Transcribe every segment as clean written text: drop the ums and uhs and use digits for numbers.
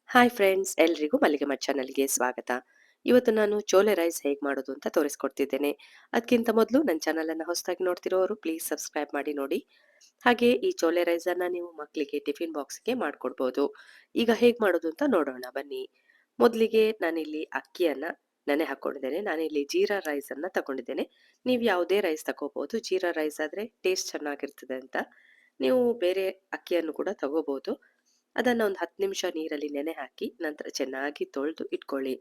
Hi friends, ಎಲ್ರಿಗೂ ಮಲ್ಲಿಗೆ ಮಠ್ ಚಾನಲ್ಗೆ ಸ್ವಾಗತ. ಇವತ್ತು ನಾನು ಚೋಲೆ ರೈಸ್ ಹೇಗೆ ಮಾಡೋದು ಅಂತ ತೋರಿಸ್ಕೊಡ್ತಿದ್ದೇನೆ. ಅದಕ್ಕಿಂತ ಮೊದಲು ನನ್ನ ಚಾನಲನ್ನು ಹೊಸದಾಗಿ ನೋಡ್ತಿರೋರು ಪ್ಲೀಸ್ ಸಬ್ಸ್ಕ್ರೈಬ್ ಮಾಡಿ ನೋಡಿ. ಹಾಗೆ ಈ ಚೋಲೆ ರೈಸನ್ನು ನೀವು ಮಕ್ಕಳಿಗೆ ಟಿಫಿನ್ ಬಾಕ್ಸ್ಗೆ ಮಾಡಿಕೊಡ್ಬೋದು. ಈಗ ಹೇಗೆ ಮಾಡೋದು ಅಂತ ನೋಡೋಣ ಬನ್ನಿ. ಮೊದಲಿಗೆ ನಾನಿಲ್ಲಿ ಅಕ್ಕಿಯನ್ನು ನೆನೆ ಹಾಕ್ಕೊಂಡಿದ್ದೇನೆ. ನಾನಿಲ್ಲಿ ಜೀರಾ ರೈಸನ್ನು ತಗೊಂಡಿದ್ದೇನೆ. ನೀವು ಯಾವುದೇ ರೈಸ್ ತಗೋಬೋದು. ಜೀರಾ ರೈಸ್ ಆದರೆ ಟೇಸ್ಟ್ ಚೆನ್ನಾಗಿರ್ತದೆ ಅಂತ. ನೀವು ಬೇರೆ ಅಕ್ಕಿಯನ್ನು ಕೂಡ ತಗೋಬೋದು. ಅದನ್ನ ಒಂದು 10 ನಿಮಿಷ ನೀರಲ್ಲಿ ನೆನೆ ಹಾಕಿ ನಂತರ ಚೆನ್ನಾಗಿ ತೊಳೆದು ಇಟ್ಕೊಳ್ಳಿ.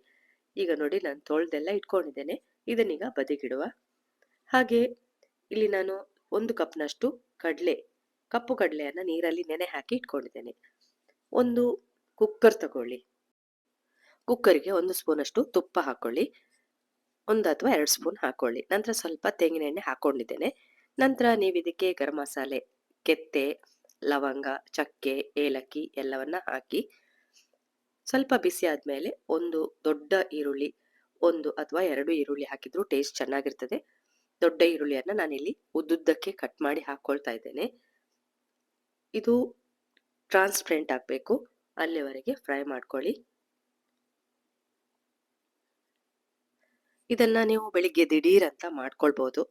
ಈಗ ನೋಡಿ ನಾನು ತೊಳೆದೆಲ್ಲ ಇಟ್ಕೊಂಡಿದ್ದೇನೆ. ಇದನ್ನೀಗ ಬದಿಗಿಡುವ. ಹಾಗೆ ಇಲ್ಲಿ ನಾನು 1 ಕಪ್‌ನಷ್ಟು ಕಪ್ಪು ಕಡಲೆಯನ್ನ ನೀರಲ್ಲಿ ನೆನೆ ಹಾಕಿ ಇಟ್ಕೊಂಡಿದ್ದೇನೆ. ಒಂದು ಕುಕ್ಕರ್ ತಗೊಳ್ಳಿ. ಕುಕ್ಕರ್‌ಗೆ 1 ಸ್ಪೂನಷ್ಟು ತುಪ್ಪ ಹಾಕೊಳ್ಳಿ. 1 ಅಥವಾ 2 ಸ್ಪೂನ್ ಹಾಕೊಳ್ಳಿ. ನಂತರ ಸ್ವಲ್ಪ ತೆಂಗಿನೆಣ್ಣೆ ಹಾಕೊಂಡಿದ್ದೇನೆ. ನಂತರ ನೀವು ಇದಕ್ಕೆ ಗರಂ ಮಸಾಲೆ, ಕೆತ್ತೆ, ಲವಂಗ, ಚಕ್ಕೆ, ಏಲಕ್ಕಿ ಎಲ್ಲವನ್ನ ಹಾಕಿ ಸ್ವಲ್ಪ ಬಿಸಿ ಆದ್ಮೇಲೆ ಒಂದು ದೊಡ್ಡ ಈರುಳ್ಳಿ, 1 ಅಥವಾ 2 ಈರುಳ್ಳಿ ಹಾಕಿದ್ರು ಟೇಸ್ಟ್ ಚೆನ್ನಾಗಿರ್ತದೆ. ದೊಡ್ಡ ಈರುಳ್ಳಿಯನ್ನ ನಾನಿಲ್ಲಿ ಉದ್ದುದ್ದಕ್ಕೆ ಕಟ್ ಮಾಡಿ ಹಾಕೊಳ್ತಾ ಇದ್ದೇನೆ. ಇದು ಟ್ರಾನ್ಸ್ಪರೆಂಟ್ ಆಗಬೇಕು. ಅಲ್ಲಿವರೆಗೆ ಫ್ರೈ ಮಾಡ್ಕೊಳ್ಳಿ. ಇದನ್ನ ನೀವು ಬೆಳಿಗ್ಗೆ ದಿಢೀರ್ ಅಂತ ಮಾಡ್ಕೊಳ್ಬಹುದು.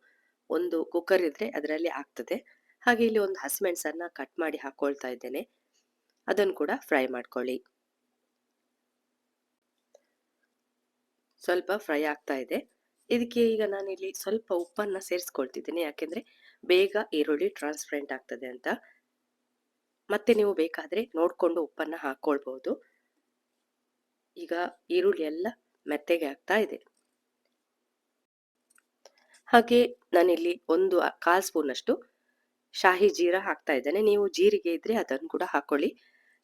ಒಂದು ಕುಕ್ಕರ್ ಇದ್ರೆ ಅದರಲ್ಲಿ ಆಗ್ತದೆ. ಹಾಗೆ ಇಲ್ಲಿ ಒಂದು ಹಸಿಮೆಣಸನ್ನ ಕಟ್ ಮಾಡಿ ಹಾಕೊಳ್ತಾ ಇದ್ದೇನೆ. ಅದನ್ನು ಕೂಡ ಫ್ರೈ ಮಾಡ್ಕೊಳ್ಳಿ. ಸ್ವಲ್ಪ ಫ್ರೈ ಆಗ್ತಾ ಇದೆ. ಇದಕ್ಕೆ ಈಗ ನಾನಿಲ್ಲಿ ಸ್ವಲ್ಪ ಉಪ್ಪನ್ನ ಸೇರಿಸ್ಕೊಳ್ತಿದ್ದೇನೆ. ಯಾಕೆಂದ್ರೆ ಬೇಗ ಈರುಳ್ಳಿ ಟ್ರಾನ್ಸ್ಪರೆಂಟ್ ಆಗ್ತದೆ ಅಂತ. ಮತ್ತೆ ನೀವು ಬೇಕಾದ್ರೆ ನೋಡ್ಕೊಂಡು ಉಪ್ಪನ್ನ ಹಾಕೊಳ್ಬಹುದು. ಈಗ ಈರುಳ್ಳಿ ಎಲ್ಲ ಮೆತ್ತಗೆ ಆಗ್ತಾ ಇದೆ. ಹಾಗೆ ನಾನಿಲ್ಲಿ ಒಂದು 1/4 ಸ್ಪೂನಷ್ಟು ಶಾಹಿ ಜೀರಾ ಹಾಕ್ತಾ ಇದ್ದೇನೆ. ನೀವು ಜೀರಿಗೆ ಇದ್ರೆ ಅದನ್ನು ಕೂಡ ಹಾಕೊಳ್ಳಿ.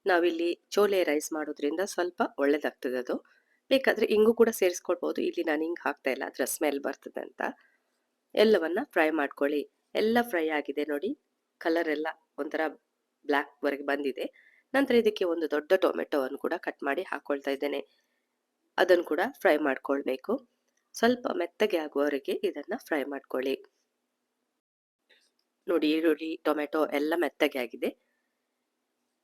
ನಾವಿಲ್ಲಿ ಚೋಲೆ ರೈಸ್ ಮಾಡೋದ್ರಿಂದ ಸ್ವಲ್ಪ ಒಳ್ಳೇದಾಗ್ತದೆ ಅದು. ಬೇಕಾದ್ರೆ ಇಂಗು ಕೂಡ ಸೇರಿಸ್ಕೊಳ್ಬಹುದು. ಇಲ್ಲಿ ನಾನು ಹಿಂಗ್ ಹಾಕ್ತಾ ಇಲ್ಲ, ಅದರ ಸ್ಮೆಲ್ ಬರ್ತದೆ ಅಂತ. ಎಲ್ಲವನ್ನ ಫ್ರೈ ಮಾಡ್ಕೊಳ್ಳಿ. ಎಲ್ಲ ಫ್ರೈ ಆಗಿದೆ ನೋಡಿ. ಕಲರ್ ಎಲ್ಲ ಒಂಥರ ಬ್ಲ್ಯಾಕ್ ವರೆಗೆ ಬಂದಿದೆ. ನಂತರ ಇದಕ್ಕೆ ಒಂದು ದೊಡ್ಡ ಟೊಮೆಟೊವನ್ನು ಕೂಡ ಕಟ್ ಮಾಡಿ ಹಾಕೊಳ್ತಾ ಇದ್ದೇನೆ. ಅದನ್ನು ಕೂಡ ಫ್ರೈ ಮಾಡ್ಕೊಳ್ಬೇಕು. ಸ್ವಲ್ಪ ಮೆತ್ತಗೆ ಆಗುವವರೆಗೆ ಇದನ್ನ ಫ್ರೈ ಮಾಡ್ಕೊಳ್ಳಿ. ನೋಡಿ ಈರುಳ್ಳಿ, ಟೊಮೆಟೊ ಎಲ್ಲ ಮೆತ್ತಗೆ ಆಗಿದೆ.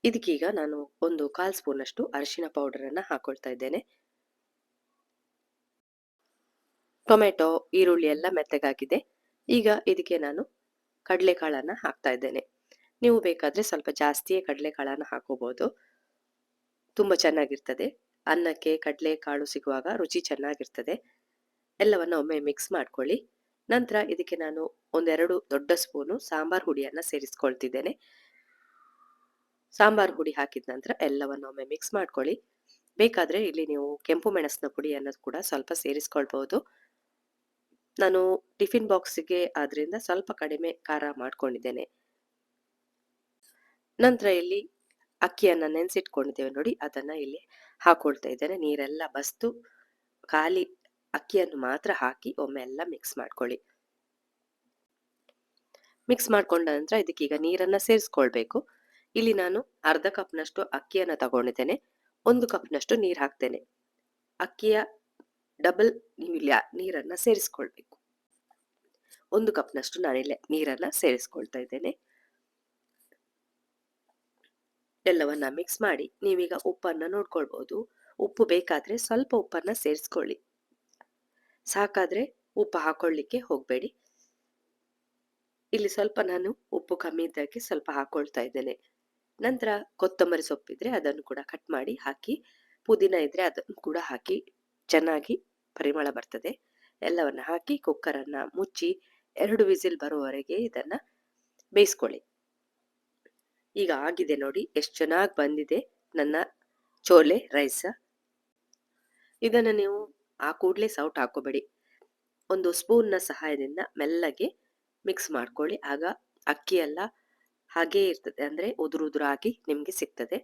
ಇದಕ್ಕೀಗ ನಾನು ಒಂದು 1/4 ಸ್ಪೂನಷ್ಟು ಅರಿಶಿನ ಪೌಡರ್ ಅನ್ನ ಹಾಕೊಳ್ತಾ ಇದ್ದೇನೆ. ಟೊಮೆಟೊ, ಈರುಳ್ಳಿ ಎಲ್ಲ ಮೆತ್ತಗಾಗಿದೆ. ಈಗ ಇದಕ್ಕೆ ನಾನು ಕಡಲೆಕಾಳನ್ನ ಹಾಕ್ತಾ ಇದ್ದೇನೆ. ನೀವು ಬೇಕಾದ್ರೆ ಸ್ವಲ್ಪ ಜಾಸ್ತಿಯೇ ಕಡಲೆಕಾಳನ್ನ ಹಾಕೋಬಹುದು. ತುಂಬಾ ಚೆನ್ನಾಗಿರ್ತದೆ. ಅನ್ನಕ್ಕೆ ಕಡಲೆಕಾಳು ಸಿಗುವಾಗ ರುಚಿ ಚೆನ್ನಾಗಿರ್ತದೆ. ಎಲ್ಲವನ್ನ ಒಮ್ಮೆ ಮಿಕ್ಸ್ ಮಾಡ್ಕೊಳ್ಳಿ. ನಂತರ ಇದಕ್ಕೆ ನಾನು 1-2 ದೊಡ್ಡ ಸ್ಪೂನು ಸಾಂಬಾರ್ ಹುಡಿಯನ್ನ ಸೇರಿಸ್ಕೊಳ್ತಿದ್ದೇನೆ. ಸಾಂಬಾರ್ ಹುಡಿ ಹಾಕಿದ ನಂತರ ಎಲ್ಲವನ್ನ ಒಮ್ಮೆ ಮಿಕ್ಸ್ ಮಾಡ್ಕೊಳ್ಳಿ. ಬೇಕಾದ್ರೆ ಇಲ್ಲಿ ನೀವು ಕೆಂಪು ಮೆಣಸಿನ ಪುಡಿಯನ್ನು ಕೂಡ ಸ್ವಲ್ಪ ಸೇರಿಸ್ಕೊಳ್ಬಹುದು. ನಾನು ಟಿಫಿನ್ ಬಾಕ್ಸ್‌ಗೆ ಆದ್ರಿಂದ ಸ್ವಲ್ಪ ಕಡಿಮೆ ಖಾರ ಮಾಡ್ಕೊಂಡಿದ್ದೇನೆ. ನಂತರ ಇಲ್ಲಿ ಅಕ್ಕಿಯನ್ನ ನೆನೆಸಿಟ್ಕೊಂಡಿದ್ದೇವೆ ನೋಡಿ, ಅದನ್ನ ಇಲ್ಲಿ ಹಾಕೊಳ್ತಾ ಇದ್ದೇನೆ. ನೀರೆಲ್ಲ ಬಸ್ದು ಖಾಲಿ ಅಕ್ಕಿಯನ್ನು ಮಾತ್ರ ಹಾಕಿ ಒಮ್ಮೆ ಎಲ್ಲ ಮಿಕ್ಸ್ ಮಾಡ್ಕೊಳ್ಳಿ. ಮಿಕ್ಸ್ ಮಾಡ್ಕೊಂಡ ನಂತರ ಇದಕ್ಕೀಗ ನೀರನ್ನ ಸೇರಿಸ್ಕೊಳ್ಬೇಕು. ಇಲ್ಲಿ ನಾನು ಅರ್ಧ ಕಪ್‌ನಷ್ಟು ಅಕ್ಕಿಯನ್ನ ತಗೊಂಡಿದ್ದೇನೆ. 1 ಕಪ್‌ನಷ್ಟು ನೀರು ಹಾಕ್ತೇನೆ. ಅಕ್ಕಿಯ ಡಬಲ್ ನೀವಿಲ್ಲಿ ನೀರನ್ನ ಸೇರಿಸ್ಕೊಳ್ಬೇಕು. 1 ಕಪ್‌ನಷ್ಟು ನಾನಿಲ್ಲಿ ನೀರನ್ನ ಸೇರಿಸ್ಕೊಳ್ತಾ ಇದ್ದೇನೆ. ಎಲ್ಲವನ್ನ ಮಿಕ್ಸ್ ಮಾಡಿ ನೀವೀಗ ಉಪ್ಪನ್ನ ನೋಡ್ಕೊಳ್ಬಹುದು. ಉಪ್ಪು ಬೇಕಾದ್ರೆ ಸ್ವಲ್ಪ ಉಪ್ಪನ್ನ ಸೇರಿಸ್ಕೊಳ್ಳಿ. ಸಾಕಾದ್ರೆ ಉಪ್ಪು ಹಾಕೊಳ್ಳಿಕ್ಕೆ ಹೋಗ್ಬೇಡಿ. ಇಲ್ಲಿ ಸ್ವಲ್ಪ ನಾನು ಉಪ್ಪು ಕಮ್ಮಿ ಇದ್ದಕ್ಕೆ ಸ್ವಲ್ಪ ಹಾಕೊಳ್ತಾ ಇದ್ದೇನೆ. ನಂತರ ಕೊತ್ತಂಬರಿ ಸೊಪ್ಪಿದ್ರೆ ಅದನ್ನು ಕೂಡ ಕಟ್ ಮಾಡಿ ಹಾಕಿ, ಪುದೀನ ಇದ್ರೆ ಅದನ್ನು ಕೂಡ ಹಾಕಿ ಚೆನ್ನಾಗಿ ಪರಿಮಳ ಬರ್ತದೆ. ಎಲ್ಲವನ್ನ ಹಾಕಿ ಕುಕ್ಕರನ್ನ ಮುಚ್ಚಿ 2 ವಿಸಿಲ್ ಬರುವವರೆಗೆ ಇದನ್ನ ಬೇಯಿಸ್ಕೊಳ್ಳಿ. ಈಗ ಆಗಿದೆ ನೋಡಿ, ಎಷ್ಟು ಚೆನ್ನಾಗಿ ಬಂದಿದೆ ನನ್ನ ಚೋಲೆ ರೈಸ್. ಇದನ್ನ ನೀವು ಆ ಕೂಡಲೇ ಸೌಟ್ ಹಾಕೋಬೇಡಿ. ಒಂದು ಸ್ಪೂನ್ನ ಸಹಾಯದಿಂದ ಮೆಲ್ಲಗೆ ಮಿಕ್ಸ್ ಮಾಡ್ಕೊಳ್ಳಿ. ಆಗ ಅಕ್ಕಿ ಎಲ್ಲ ಹಾಗೇ ಇರ್ತದೆ, ಅಂದ್ರೆ ಉದುರು ಉದುರಾಗಿ ನಿಮ್ಗೆ ಸಿಗ್ತದೆ.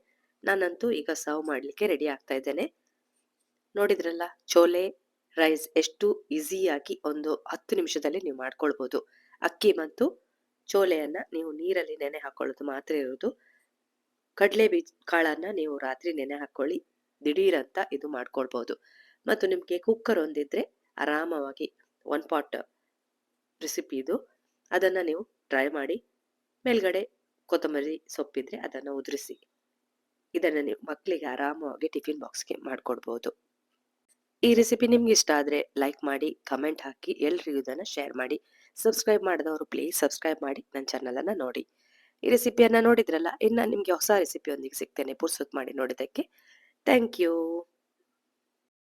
ನಾನಂತೂ ಈಗ ಸರ್ವ್ ಮಾಡ್ಲಿಕ್ಕೆ ರೆಡಿ ಆಗ್ತಾ ಇದ್ದೇನೆ. ನೋಡಿದ್ರಲ್ಲ ಚೋಲೆ ರೈಸ್ ಎಷ್ಟು ಈಸಿಯಾಗಿ ಒಂದು 10 ನಿಮಿಷದಲ್ಲಿ ನೀವು ಮಾಡ್ಕೊಳ್ಬಹುದು. ಅಕ್ಕಿ ಮತ್ತು ಚೋಲೆಯನ್ನ ನೀವು ನೀರಲ್ಲಿ ನೆನೆ ಹಾಕೊಳ್ಳೋದು ಮಾತ್ರ ಇರುವುದು. ಕಡಲೆ ಕಾಳನ್ನ ನೀವು ರಾತ್ರಿ ನೆನೆ ಹಾಕೊಳ್ಳಿ. ದಿಢೀರಂತ ಇದು ಮಾಡ್ಕೊಳ್ಬಹುದು. ಮತ್ತು ನಿಮ್ಗೆ ಕುಕ್ಕರ್ ಒಂದಿದ್ರೆ ಆರಾಮವಾಗಿ 1 ಪಾಟ್ ರೆಸಿಪಿ ಇದು. ಅದನ್ನ ನೀವು ಟ್ರೈ ಮಾಡಿ. ಮೇಲ್ಗಡೆ ಕೊತ್ತಂಬರಿ ಸೊಪ್ಪಿದ್ರೆ ಅದನ್ನ ಉದುರಿಸಿ. ಇದನ್ನ ನೀವು ಮಕ್ಕಳಿಗೆ ಆರಾಮವಾಗಿ ಟಿಫಿನ್ ಬಾಕ್ಸ್‌ಗೆ ಮಾಡ್ಕೊಡ್ಬೋದು. ಈ ರೆಸಿಪಿ ನಿಮ್ಗೆ ಇಷ್ಟ ಆದ್ರೆ ಲೈಕ್ ಮಾಡಿ, ಕಮೆಂಟ್ ಹಾಕಿ, ಎಲ್ರಿಗೂ ಇದನ್ನ ಶೇರ್ ಮಾಡಿ. ಸಬ್ಸ್ಕ್ರೈಬ್ ಮಾಡದವರು ಪ್ಲೀಸ್ ಸಬ್ಸ್ಕ್ರೈಬ್ ಮಾಡಿ ನನ್ನ ಚಾನಲ್ ಅನ್ನ ನೋಡಿ. ಈ ರೆಸಿಪಿಯನ್ನ ನೋಡಿದ್ರಲ್ಲ, ಇನ್ನ ನಿಮ್ಗೆ ಹೊಸ ರೆಸಿಪಿಯೊಂದಿಗೆ ಸಿಗ್ತೇನೆ ಪುರ್ಸೊತ್ ಮಾಡಿ ನೋಡಿದ್ದಕ್ಕೆ. Thank you.